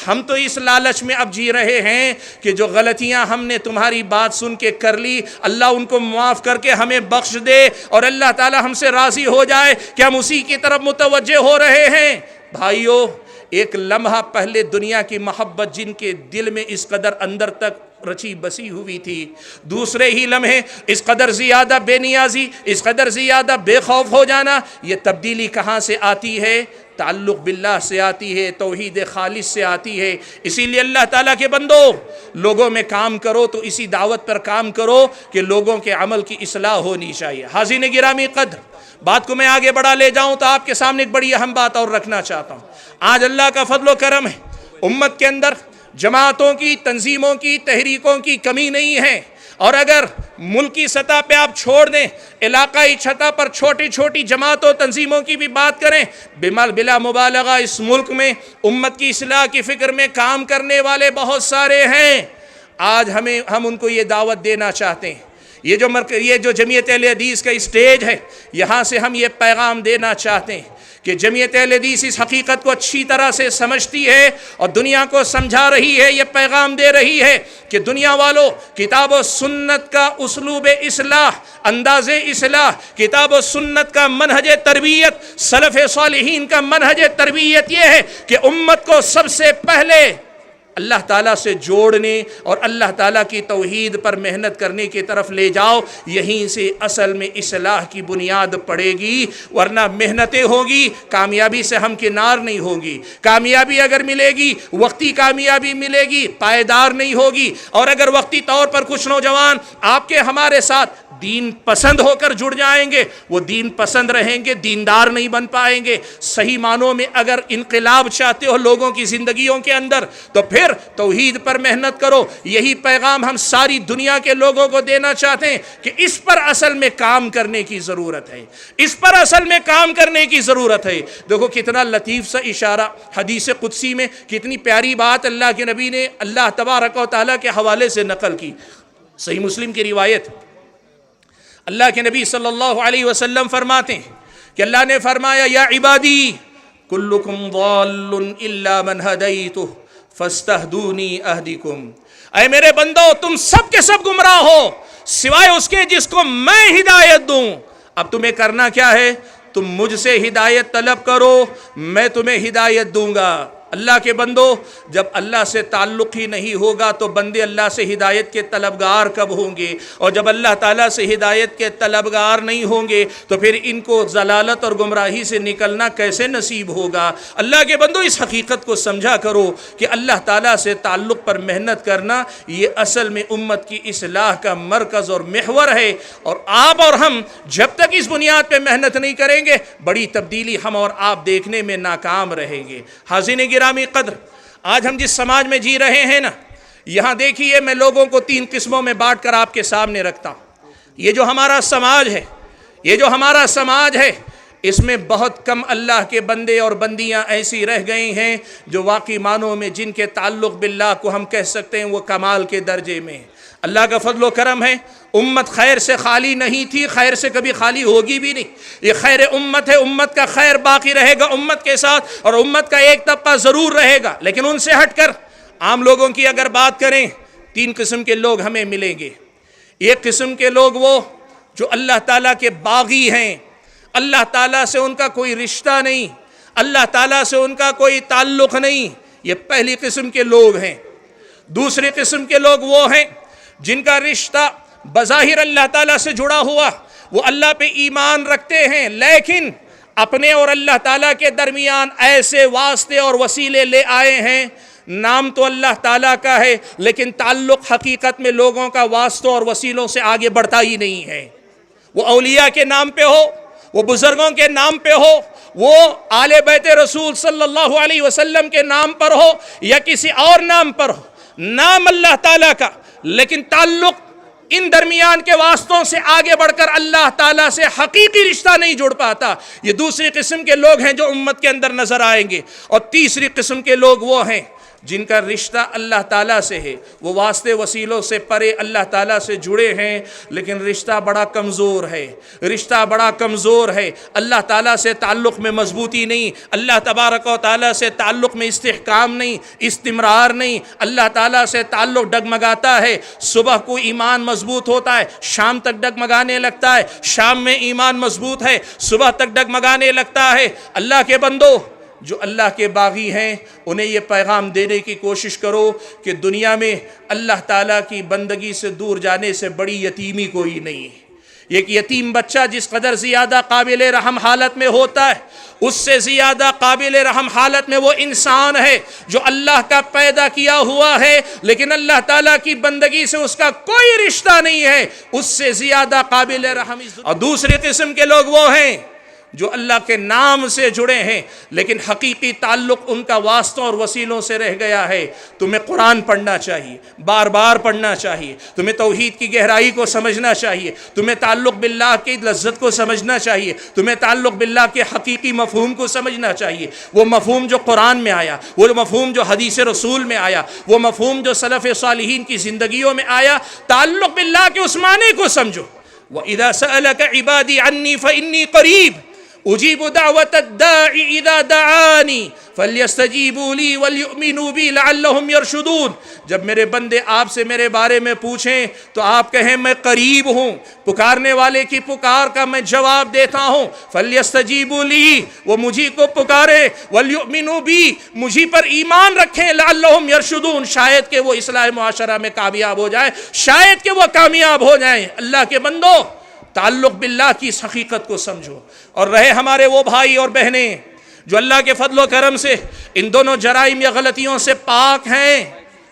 A: ہم تو اس لالچ میں اب جی رہے ہیں کہ جو غلطیاں ہم نے تمہاری بات سن کے کر لی، اللہ ان کو معاف کر کے ہمیں بخش دے، اور اللہ تعالی ہم سے راضی ہو جائے کہ ہم اسی کی طرف متوجہ ہو رہے ہیں۔ بھائیو، ایک لمحہ پہلے دنیا کی محبت جن کے دل میں اس قدر اندر تک رچی بسی ہوئی تھی، دوسرے ہی لمحے اس قدر زیادہ بے نیازی، اس قدر زیادہ بے خوف ہو جانا، یہ تبدیلی کہاں سے آتی ہے؟ تعلق باللہ سے آتی ہے، توحید خالص سے آتی ہے۔ اسی لیے اللہ تعالیٰ کے بندو، لوگوں میں کام کرو تو اسی دعوت پر کام کرو کہ لوگوں کے عمل کی اصلاح ہونی چاہیے۔ حاضرین گرامی قدر، بات کو میں آگے بڑھا لے جاؤں تو آپ کے سامنے ایک بڑی اہم بات اور رکھنا چاہتا ہوں۔ آج اللہ کا فضل و کرم ہے، امت کے اندر جماعتوں کی، تنظیموں کی، تحریکوں کی کمی نہیں ہے، اور اگر ملکی سطح پہ آپ چھوڑ دیں، علاقائی سطح پر چھوٹی چھوٹی جماعتوں تنظیموں کی بھی بات کریں، بلا مبالغہ اس ملک میں امت کی اصلاح کی فکر میں کام کرنے والے بہت سارے ہیں۔ آج ہم ان کو یہ دعوت دینا چاہتے ہیں، یہ جو جمعیت اہل حدیث کا اسٹیج ہے، یہاں سے ہم یہ پیغام دینا چاہتے ہیں کہ جمعیت اہل حدیث اس حقیقت کو اچھی طرح سے سمجھتی ہے اور دنیا کو سمجھا رہی ہے، یہ پیغام دے رہی ہے کہ دنیا والوں، کتاب و سنت کا اسلوب اصلاح، انداز اصلاح، کتاب و سنت کا منہج تربیت، سلف صالحین کا منہج تربیت یہ ہے کہ امت کو سب سے پہلے اللہ تعالیٰ سے جوڑنے اور اللہ تعالیٰ کی توحید پر محنت کرنے کی طرف لے جاؤ۔ یہیں سے اصل میں اصلاح کی بنیاد پڑے گی، ورنہ محنتیں ہوگی، کامیابی سے ہمکنار نہیں ہوگی۔ کامیابی اگر ملے گی، وقتی کامیابی ملے گی، پائیدار نہیں ہوگی۔ اور اگر وقتی طور پر کچھ نوجوان آپ کے ہمارے ساتھ دین پسند ہو کر جڑ جائیں گے، وہ دین پسند رہیں گے، دیندار نہیں بن پائیں گے۔ صحیح معنوں میں اگر انقلاب چاہتے ہو لوگوں کی زندگیوں کے اندر تو پھر توحید پر محنت کرو۔ یہی پیغام ہم ساری دنیا کے لوگوں کو دینا چاہتے ہیں کہ اس پر اصل میں کام کرنے کی ضرورت ہے، اس پر اصل میں کام کرنے کی ضرورت ہے۔ دیکھو کتنا لطیف سا اشارہ حدیث قدسی میں، کتنی پیاری بات اللہ کے نبی نے اللہ تبارک و تعالیٰ کے حوالے سے نقل کی۔ صحیح مسلم کی روایت، اللہ کے نبی صلی اللہ علیہ وسلم فرماتے ہیں کہ اللہ نے فرمایا یا عبادی کلکم ضال الا من ہدیتہ فاستہدونی اہدکم، اے میرے بندو تم سب کے سب گمراہ ہو سوائے اس کے جس کو میں ہدایت دوں۔ اب تمہیں کرنا کیا ہے؟ تم مجھ سے ہدایت طلب کرو، میں تمہیں ہدایت دوں گا۔ اللہ کے بندو، جب اللہ سے تعلق ہی نہیں ہوگا تو بندے اللہ سے ہدایت کے طلبگار کب ہوں گے؟ اور جب اللہ تعالیٰ سے ہدایت کے طلبگار نہیں ہوں گے تو پھر ان کو ضلالت اور گمراہی سے نکلنا کیسے نصیب ہوگا؟ اللہ کے بندو، اس حقیقت کو سمجھا کرو کہ اللہ تعالیٰ سے تعلق پر محنت کرنا یہ اصل میں امت کی اصلاح کا مرکز اور محور ہے، اور آپ اور ہم جب تک اس بنیاد پہ محنت نہیں کریں گے بڑی تبدیلی ہم اور آپ دیکھنے میں ناکام رہیں گے۔ حاضرین گرامی قدر، آج ہم جس سماج میں جی رہے ہیں نا، یہاں دیکھیے میں لوگوں کو 3 قسموں میں بانٹ کر آپ کے سامنے رکھتا ہوں۔ یہ جو ہمارا سماج ہے، یہ جو ہمارا سماج ہے، اس میں بہت کم اللہ کے بندے اور بندیاں ایسی رہ گئی ہیں جو واقعی معنوں میں جن کے تعلق باللہ کو ہم کہہ سکتے ہیں وہ کمال کے درجے میں۔ اللہ کا فضل و کرم ہے، امت خیر سے خالی نہیں تھی، خیر سے کبھی خالی ہوگی بھی نہیں۔ یہ خیر امت ہے، امت کا خیر باقی رہے گا امت کے ساتھ، اور امت کا ایک طبقہ ضرور رہے گا، لیکن ان سے ہٹ کر عام لوگوں کی اگر بات کریں 3 قسم کے لوگ ہمیں ملیں گے۔ ایک قسم کے لوگ وہ جو اللہ تعالیٰ کے باغی ہیں، اللہ تعالیٰ سے ان کا کوئی رشتہ نہیں، اللہ تعالیٰ سے ان کا کوئی تعلق نہیں، یہ پہلی قسم کے لوگ ہیں۔ دوسری قسم کے لوگ وہ ہیں جن کا رشتہ بظاہر اللہ تعالیٰ سے جڑا ہوا، وہ اللہ پہ ایمان رکھتے ہیں، لیکن اپنے اور اللہ تعالیٰ کے درمیان ایسے واسطے اور وسیلے لے آئے ہیں، نام تو اللہ تعالیٰ کا ہے لیکن تعلق حقیقت میں لوگوں کا واسطوں اور وسیلوں سے آگے بڑھتا ہی نہیں ہے۔ وہ اولیاء کے نام پہ ہو، وہ بزرگوں کے نام پہ ہو، وہ آل بیت رسول صلی اللہ علیہ وسلم کے نام پر ہو یا کسی اور نام پر ہو، نام اللہ تعالیٰ کا لیکن تعلق ان درمیان کے واسطوں سے آگے بڑھ کر اللہ تعالیٰ سے حقیقی رشتہ نہیں جڑ پاتا۔ یہ دوسری قسم کے لوگ ہیں جو امت کے اندر نظر آئیں گے۔ اور تیسری قسم کے لوگ وہ ہیں جن کا رشتہ اللہ تعالیٰ سے ہے، وہ واسطے وسیلوں سے پرے اللہ تعالیٰ سے جڑے ہیں لیکن رشتہ بڑا کمزور ہے، رشتہ بڑا کمزور ہے، اللہ تعالیٰ سے تعلق میں مضبوطی نہیں، اللہ تبارک و تعالیٰ سے تعلق میں استحکام نہیں، استمرار نہیں، اللہ تعالیٰ سے تعلق ڈگمگاتا ہے۔ صبح کو ایمان مضبوط ہوتا ہے، شام تک ڈگمگانے لگتا ہے، شام میں ایمان مضبوط ہے، صبح تک ڈگمگانے لگتا ہے۔ اللہ کے بندو، جو اللہ کے باغی ہیں انہیں یہ پیغام دینے کی کوشش کرو کہ دنیا میں اللہ تعالیٰ کی بندگی سے دور جانے سے بڑی یتیمی کوئی نہیں ہے۔ ایک یتیم بچہ جس قدر زیادہ قابل رحم حالت میں ہوتا ہے، اس سے زیادہ قابل رحم حالت میں وہ انسان ہے جو اللہ کا پیدا کیا ہوا ہے لیکن اللہ تعالیٰ کی بندگی سے اس کا کوئی رشتہ نہیں ہے، اس سے زیادہ قابل رحم۔ اور دوسری قسم کے لوگ وہ ہیں جو اللہ کے نام سے جڑے ہیں لیکن حقیقی تعلق ان کا واسطوں اور وسیلوں سے رہ گیا ہے۔ تمہیں قرآن پڑھنا چاہیے، بار بار پڑھنا چاہیے، تمہیں توحید کی گہرائی کو سمجھنا چاہیے، تمہیں تعلق باللہ کی لذت کو سمجھنا چاہیے، تمہیں تعلق باللہ کے حقیقی مفہوم کو سمجھنا چاہیے، وہ مفہوم جو قرآن میں آیا، وہ مفہوم جو حدیث رسول میں آیا، وہ مفہوم جو سلف صالحین کی زندگیوں میں آیا۔ تعلق باللہ کے اس معنی کو سمجھو۔ وَإِذَا سَأَلَكَ عِبَادِي عَنِّي فَإِنِّي قَرِيبٌ اجیب دعوت الداعی اذا دعانی فلیستجیبوا لی ولیؤمنوا بی لعلہم یرشدون۔ جب میرے بندے آپ سے میرے بارے میں پوچھیں تو آپ کہیں میں قریب ہوں، پکارنے والے کی پکار کا میں جواب دیتا ہوں۔ فلیستجیبوا لی، وہ مجھی کو پکارے، ولیؤمنوا بی، مجھی پر ایمان رکھیں، لعلہم یرشدون، شاید کہ وہ اصلاح معاشرہ میں کامیاب ہو جائیں، شاید کہ وہ کامیاب ہو جائیں۔ اللہ کے بندو، تعلق باللہ کی اس حقیقت کو سمجھو۔ اور رہے ہمارے وہ بھائی اور بہنیں جو اللہ کے فضل و کرم سے ان دونوں جرائم یا غلطیوں سے پاک ہیں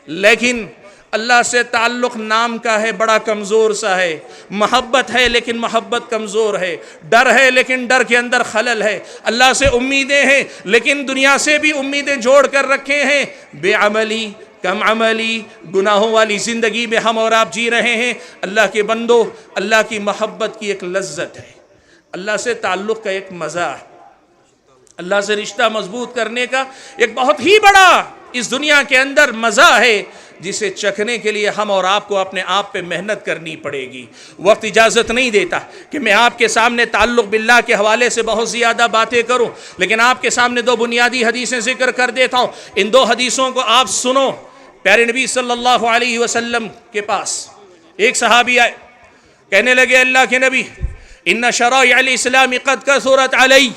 A: لیکن اللہ سے تعلق نام کا ہے، بڑا کمزور سا ہے، محبت ہے لیکن محبت کمزور ہے، ڈر ہے لیکن ڈر کے اندر خلل ہے، اللہ سے امیدیں ہیں لیکن دنیا سے بھی امیدیں جوڑ کر رکھے ہیں، بے عملی، کم عملی، گناہوں والی زندگی میں ہم اور آپ جی رہے ہیں۔ اللہ کے بندو، اللہ کی محبت کی ایک لذت ہے، اللہ سے تعلق کا ایک مزہ ہے، اللہ سے رشتہ مضبوط کرنے کا ایک بہت ہی بڑا اس دنیا کے اندر مزہ ہے جسے چکھنے کے لیے ہم اور آپ کو اپنے آپ پہ محنت کرنی پڑے گی۔ وقت اجازت نہیں دیتا کہ میں آپ کے سامنے تعلق باللہ کے حوالے سے بہت زیادہ باتیں کروں، لیکن آپ کے سامنے دو بنیادی حدیثیں ذکر کر دیتا ہوں۔ ان دو حدیثوں کو آپ سنو۔ پیارے نبی صلی اللہ علیہ وسلم کے پاس ایک صحابی آئے، کہنے لگے اللہ کے نبی ان شرائع الاسلام قد کثرت علی،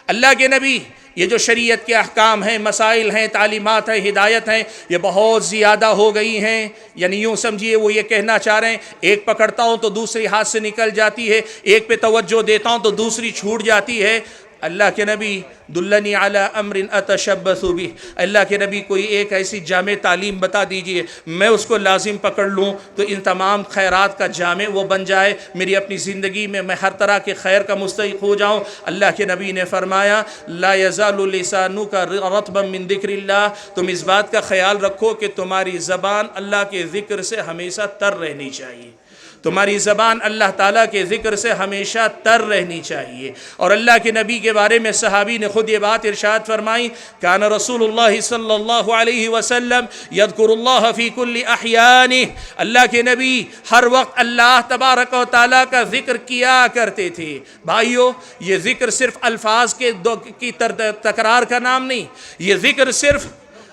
A: اللہ کے نبی یہ جو شریعت کے احکام ہیں، مسائل ہیں، تعلیمات ہیں، ہدایت ہیں، یہ بہت زیادہ ہو گئی ہیں۔ یعنی یوں سمجھیے وہ یہ کہنا چاہ رہے ہیں ایک پکڑتا ہوں تو دوسری ہاتھ سے نکل جاتی ہے، ایک پہ توجہ دیتا ہوں تو دوسری چھوٹ جاتی ہے۔ اللہ کے نبی دلنی علی امر اتشبث بہ، اللہ کے نبی کوئی ایک ایسی جامع تعلیم بتا دیجئے میں اس کو لازم پکڑ لوں تو ان تمام خیرات کا جامع وہ بن جائے، میری اپنی زندگی میں میں ہر طرح کے خیر کا مستحق ہو جاؤں۔ اللہ کے نبی نے فرمایا لا یزال لسانک رطبا من ذکر اللہ، تم اس بات کا خیال رکھو کہ تمہاری زبان اللہ کے ذکر سے ہمیشہ تر رہنی چاہیے، تمہاری زبان اللہ تعالیٰ کے ذکر سے ہمیشہ تر رہنی چاہیے۔ اور اللہ کے نبی کے بارے میں صحابی نے خود یہ بات ارشاد فرمائی، کان رسول اللہ صلی اللہ علیہ وسلم یذکر اللہ فی کل احیانہ، اللہ کے نبی ہر وقت اللہ تبارک و تعالیٰ کا ذکر کیا کرتے تھے۔ بھائیو، یہ ذکر صرف الفاظ کی تکرار کا نام نہیں، یہ ذکر صرف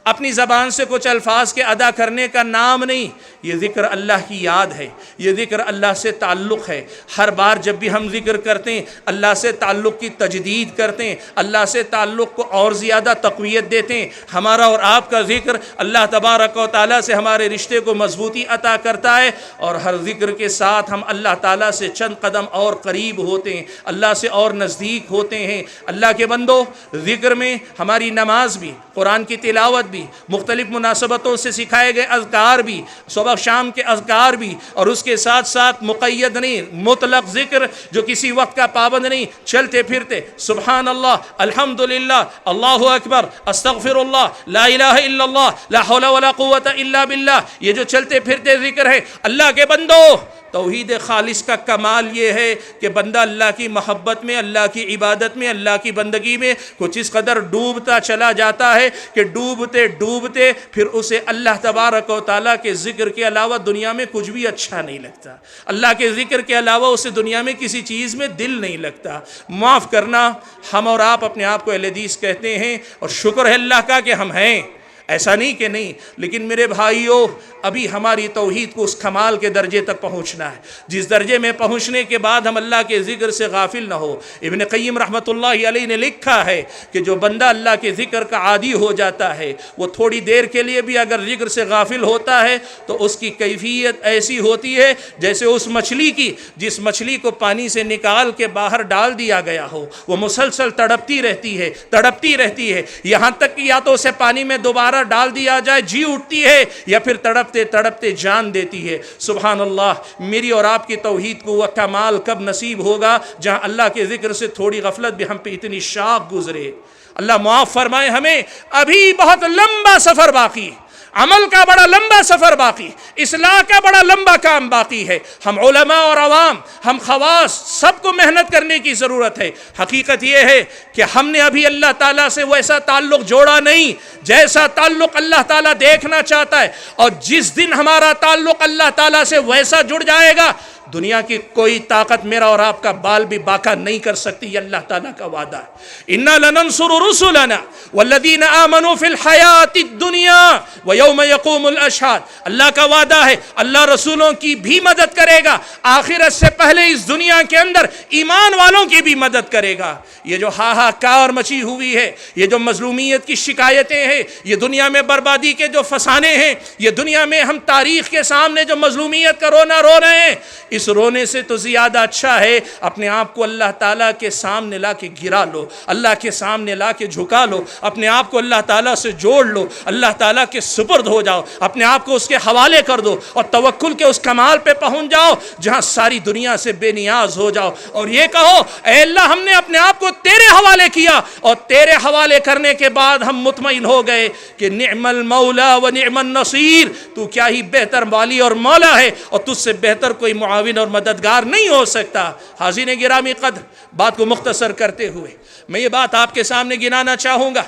A: اپنی زبان سے کچھ الفاظ کے ادا کرنے کا نام نہیں، یہ ذکر اللہ کی یاد ہے، یہ ذکر اللہ سے تعلق ہے۔ ہر بار جب بھی ہم ذکر کرتے ہیں اللہ سے تعلق کی تجدید کرتے ہیں، اللہ سے تعلق کو اور زیادہ تقویت دیتے ہیں۔ ہمارا اور آپ کا ذکر اللہ تبارک و تعالیٰ سے ہمارے رشتے کو مضبوطی عطا کرتا ہے، اور ہر ذکر کے ساتھ ہم اللہ تعالیٰ سے چند قدم اور قریب ہوتے ہیں، اللہ سے اور نزدیک ہوتے ہیں۔ اللہ کے بندو، ذکر میں ہماری نماز بھی، قرآن کی تلاوت بھی، مختلف مناسبتوں سے سکھائے گئے اذکار بھی، صبح شام کے اذکار بھی، اور اس کے ساتھ ساتھ مقید نہیں مطلق ذکر جو کسی وقت کا پابند نہیں، چلتے پھرتے سبحان اللہ، الحمدللہ، اللہ اکبر، استغفر اللہ، لا الہ الا اللہ، لا حول ولا قوت الا باللہ، یہ جو چلتے پھرتے ذکر ہے۔ اللہ کے بندو، توحید خالص کا کمال یہ ہے کہ بندہ اللہ کی محبت میں، اللہ کی عبادت میں، اللہ کی بندگی میں کچھ اس قدر ڈوبتا چلا جاتا ہے کہ ڈوبتے ڈوبتے پھر اسے اللہ تبارک و تعالیٰ کے ذکر کے علاوہ دنیا میں کچھ بھی اچھا نہیں لگتا، اللہ کے ذکر کے علاوہ اسے دنیا میں کسی چیز میں دل نہیں لگتا۔ معاف کرنا، ہم اور آپ اپنے آپ کو اہل حدیث کہتے ہیں، اور شکر ہے اللہ کا کہ ہم ہیں، ایسا نہیں کہ نہیں، لیکن میرے بھائیوں، ابھی ہماری توحید کو اس کمال کے درجے تک پہنچنا ہے جس درجے میں پہنچنے کے بعد ہم اللہ کے ذکر سے غافل نہ ہو۔ ابن قیم رحمۃ اللہ علیہ نے لکھا ہے کہ جو بندہ اللہ کے ذکر کا عادی ہو جاتا ہے، وہ تھوڑی دیر کے لیے بھی اگر ذکر سے غافل ہوتا ہے تو اس کی کیفیت ایسی ہوتی ہے جیسے اس مچھلی کی جس مچھلی کو پانی سے نکال کے باہر ڈال دیا گیا ہو، وہ مسلسل تڑپتی رہتی ہے یہاں تک کہ یا تو اسے پانی میں دوبارہ ڈال دیا جائے جی اٹھتی ہے، یا پھر تڑپتے جان دیتی ہے۔ سبحان اللہ، میری اور آپ کی توحید کو وہ کمال کب نصیب ہوگا جہاں اللہ کے ذکر سے تھوڑی غفلت بھی ہم پہ اتنی شاق گزرے۔ اللہ معاف فرمائے ہمیں، ابھی بہت لمبا سفر باقی، عمل کا بڑا لمبا سفر باقی، اصلاح کا بڑا لمبا کام باقی ہے۔ ہم علماء اور عوام، ہم خواص، سب کو محنت کرنے کی ضرورت ہے۔ حقیقت یہ ہے کہ ہم نے ابھی اللہ تعالیٰ سے ویسا تعلق جوڑا نہیں جیسا تعلق اللہ تعالیٰ دیکھنا چاہتا ہے، اور جس دن ہمارا تعلق اللہ تعالیٰ سے ویسا جڑ جائے گا، دنیا کی کوئی طاقت میرا اور آپ کا بال بھی باقا نہیں کر سکتی۔ یہ اللہ تعالیٰ کا وعدہ ہے، اِنَّا لَنَنْصُرُ رُسُلَنَا وَالَّذِينَ آمَنُوا فِي الْحَيَاةِ الدُّنْيَا وَيَوْمَ يَقُومُ الْأَشْهَادُ۔ اللہ کا وعدہ ہے، اللہ رسولوں کی بھی مدد کرے گا، آخرت سے پہلے اس دنیا کے اندر ایمان والوں کی بھی مدد کرے گا۔ یہ جو ہاہاکار مچی ہوئی ہے، یہ جو مظلومیت کی شکایتیں ہیں، یہ دنیا میں بربادی کے جو فسانے ہیں، یہ دنیا میں ہم تاریخ کے سامنے جو مظلومیت کا رونا رو رہے ہیں، اس رونے سے تو زیادہ اچھا ہے اپنے آپ کو اللہ تعالیٰ کے سامنے لا کے گرا لو، اللہ کے سامنے لا کے جھکا لو، اپنے آپ کو اللہ تعالیٰ سے جوڑ لو، اللہ تعالیٰ کے سپرد ہو جاؤ، اپنے آپ کو اس کے حوالے کر دو، اور توکل کے اس کمال پہ پہنچ جاؤ جہاں ساری دنیا سے بے نیاز ہو جاؤ، اور یہ کہو اے اللہ ہم نے اپنے آپ کو تیرے حوالے کیا، اور تیرے حوالے کرنے کے بعد ہم مطمئن ہو گئے کہ نعم المولا و نعم النصیر، تو کیا ہی بہتر والی اور مولا ہے، اور تجھ سے بہتر کوئی معاون اور مددگار نہیں ہو سکتا۔ حاضرین گرامی قدر، بات کو مختصر کرتے ہوئے میں یہ بات آپ کے سامنے گنانا چاہوں گا،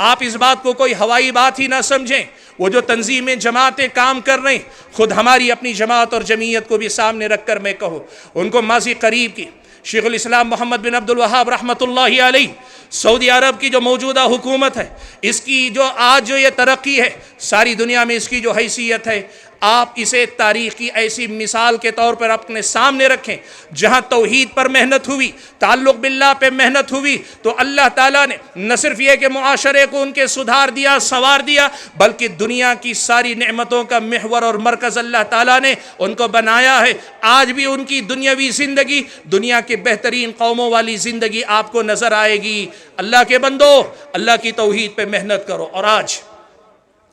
A: آپ اس بات کو کوئی ہوائی بات ہی نہ سمجھیں۔ وہ جو تنظیمیں جماعتیں کام کر رہے ہیں، خود ہماری اپنی جماعت اور جمعیت کو بھی سامنے رکھ کر میں کہوں، ان کو ماضی قریب کی شیخ الاسلام محمد بن عبد الوہاب رحمۃ اللہ علیہ، سعودی عرب کی جو موجودہ حکومت ہے، اس کی جو آج جو یہ ترقی ہے، ساری دنیا میں اس کی جو حیثیت ہے، آپ اسے تاریخ کی ایسی مثال کے طور پر اپنے سامنے رکھیں جہاں توحید پر محنت ہوئی، تعلق باللہ پہ محنت ہوئی، تو اللہ تعالیٰ نے نہ صرف یہ کہ معاشرے کو ان کے سدھار دیا، سنوار دیا، بلکہ دنیا کی ساری نعمتوں کا محور اور مرکز اللہ تعالیٰ نے ان کو بنایا ہے۔ آج بھی ان کی دنیاوی زندگی، دنیا کے بہترین قوموں والی زندگی آپ کو نظر آئے گی۔ اللہ کے بندو، اللہ کی توحید پہ محنت کرو۔ اور آج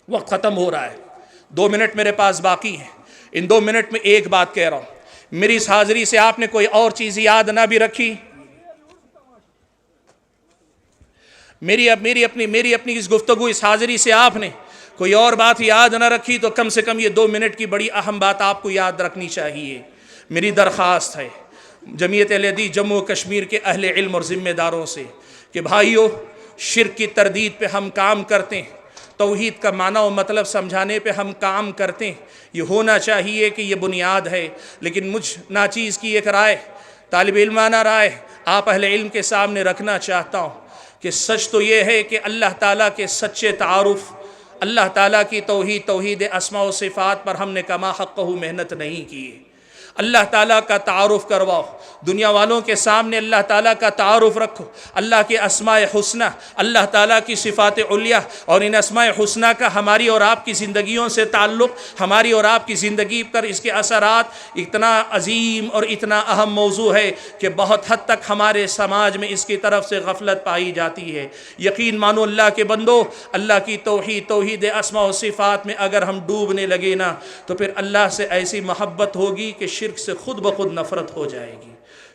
A: وقت ختم ہو رہا ہے، 2 منٹ میرے پاس باقی ہیں، ان 2 منٹ میں ایک بات کہہ رہا ہوں، میری اس حاضری سے آپ نے کوئی اور چیز یاد نہ بھی رکھی، میری اپنی اس گفتگو، اس حاضری سے آپ نے کوئی اور بات یاد نہ رکھی، تو کم سے کم یہ 2 منٹ کی بڑی اہم بات آپ کو یاد رکھنی چاہیے۔ میری درخواست ہے جمعیت اہل حدیث جموں و کشمیر کے اہل علم اور ذمہ داروں سے کہ بھائیو، شرک کی تردید پہ ہم کام کرتے ہیں، توحید کا معنی و مطلب سمجھانے پہ ہم کام کرتے ہیں، یہ ہونا چاہیے کہ یہ بنیاد ہے۔ لیکن مجھ ناچیز کی ایک رائے، طالب علمانہ رائے آپ اہل علم کے سامنے رکھنا چاہتا ہوں کہ سچ تو یہ ہے کہ اللہ تعالیٰ کے سچے تعارف، اللہ تعالیٰ کی توحید اسماء و صفات پر ہم نے کما حقہ محنت نہیں کی ہے۔ اللہ تعالیٰ کا تعارف کرواؤ، دنیا والوں کے سامنے اللہ تعالیٰ کا تعارف رکھو، اللہ کے اسماء حسنہ، اللہ تعالیٰ کی صفات علیہ، اور ان اسماء حسنہ کا ہماری اور آپ کی زندگیوں سے تعلق، ہماری اور آپ کی زندگی پر اس کے اثرات اتنا عظیم اور اتنا اہم موضوع ہے کہ بہت حد تک ہمارے سماج میں اس کی طرف سے غفلت پائی جاتی ہے۔ یقین مانو اللہ کے بندو، اللہ کی توحید اسماء و صفات میں اگر ہم ڈوبنے لگے نا تو پھر اللہ سے ایسی محبت ہوگی کہ شرک سے خود بخود نفرت ہو جائے گی۔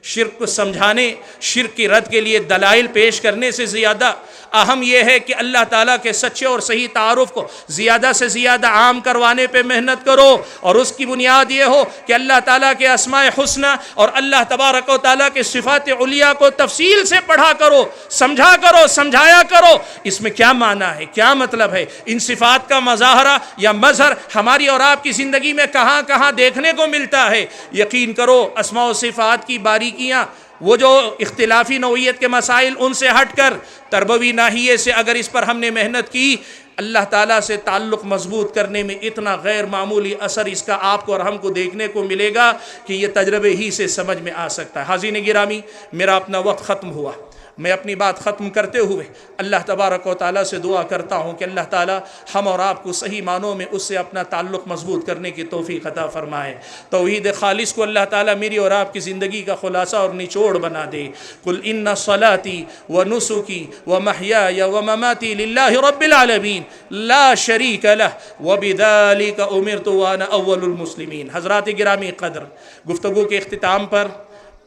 A: شرک کو سمجھانے، شرک کی رد کے لیے دلائل پیش کرنے سے زیادہ اہم یہ ہے کہ اللہ تعالیٰ کے سچے اور صحیح تعارف کو زیادہ سے زیادہ عام کروانے پہ محنت کرو، اور اس کی بنیاد یہ ہو کہ اللہ تعالیٰ کے اسماء حسنہ اور اللہ تبارک و تعالیٰ کے صفات علیہ کو تفصیل سے پڑھا کرو، سمجھا کرو، سمجھایا کرو۔ اس میں کیا معنی ہے، کیا مطلب ہے، ان صفات کا مظاہرہ یا مظہر ہماری اور آپ کی زندگی میں کہاں کہاں دیکھنے کو ملتا ہے۔ یقین کرو اسماء و صفات کی باریکیاں، وہ جو اختلافی نوعیت کے مسائل، ان سے ہٹ کر تربوی ناحیے سے اگر اس پر ہم نے محنت کی، اللہ تعالیٰ سے تعلق مضبوط کرنے میں اتنا غیر معمولی اثر اس کا آپ کو اور ہم کو دیکھنے کو ملے گا کہ یہ تجربے ہی سے سمجھ میں آ سکتا ہے۔ حاضرین گرامی، میرا اپنا وقت ختم ہوا۔ میں اپنی بات ختم کرتے ہوئے اللہ تبارک و تعالیٰ سے دعا کرتا ہوں کہ اللہ تعالیٰ ہم اور آپ کو صحیح معنوں میں اس سے اپنا تعلق مضبوط کرنے کی توفیق عطا فرمائے۔ توحید خالص کو اللہ تعالیٰ میری اور آپ کی زندگی کا خلاصہ اور نچوڑ بنا دے۔ قل ان صلاتی و نسکی و محیای و مماتی للہ رب العالمین لا شریک لہ وبذالک امرت وانا اول المسلمین۔ حضرات گرامی قدر، گفتگو کے اختتام پر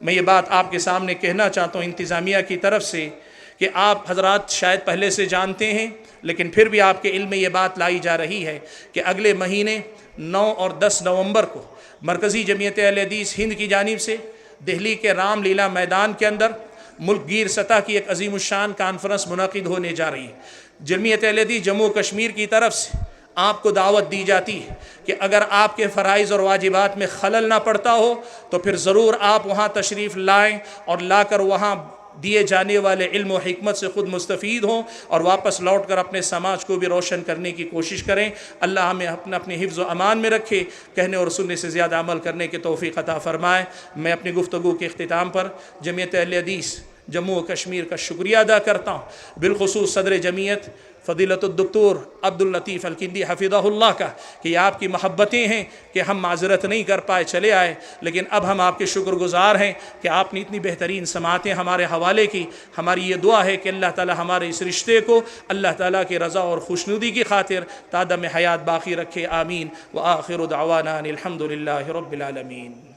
A: میں یہ بات آپ کے سامنے کہنا چاہتا ہوں انتظامیہ کی طرف سے کہ آپ حضرات شاید پہلے سے جانتے ہیں، لیکن پھر بھی آپ کے علم میں یہ بات لائی جا رہی ہے کہ اگلے مہینے 9 اور 10 نومبر کو مرکزی جمعیت اہل حدیث ہند کی جانب سے دہلی کے رام لیلا میدان کے اندر ملک گیر سطح کی ایک عظیم الشان کانفرنس منعقد ہونے جا رہی ہے۔ جمعیت اہل حدیث جموں کشمیر کی طرف سے آپ کو دعوت دی جاتی ہے کہ اگر آپ کے فرائض اور واجبات میں خلل نہ پڑتا ہو تو پھر ضرور آپ وہاں تشریف لائیں اور لا کر وہاں دیے جانے والے علم و حکمت سے خود مستفید ہوں اور واپس لوٹ کر اپنے سماج کو بھی روشن کرنے کی کوشش کریں۔ اللہ ہمیں اپنے حفظ و امان میں رکھے، کہنے اور سننے سے زیادہ عمل کرنے کی توفیق عطا فرمائے۔ میں اپنی گفتگو کے اختتام پر جمعیت اہل حدیث جموں و کشمیر کا شکریہ ادا کرتا ہوں، بالخصوص صدر جمعیت فضیلت الدکتور عبداللطیف الکندی حفظہ اللہ کا، کہ آپ کی محبتیں ہیں کہ ہم معذرت نہیں کر پائے چلے آئے، لیکن اب ہم آپ کے شکر گزار ہیں کہ آپ نے اتنی بہترین سماعتیں ہمارے حوالے کی۔ ہماری یہ دعا ہے کہ اللہ تعالی ہمارے اس رشتے کو اللہ تعالیٰ کی رضا اور خوشنودی کی خاطر تا دم حیات باقی رکھے، آمین۔ وآخر دعوانا ان الحمد للہ رب العالمین۔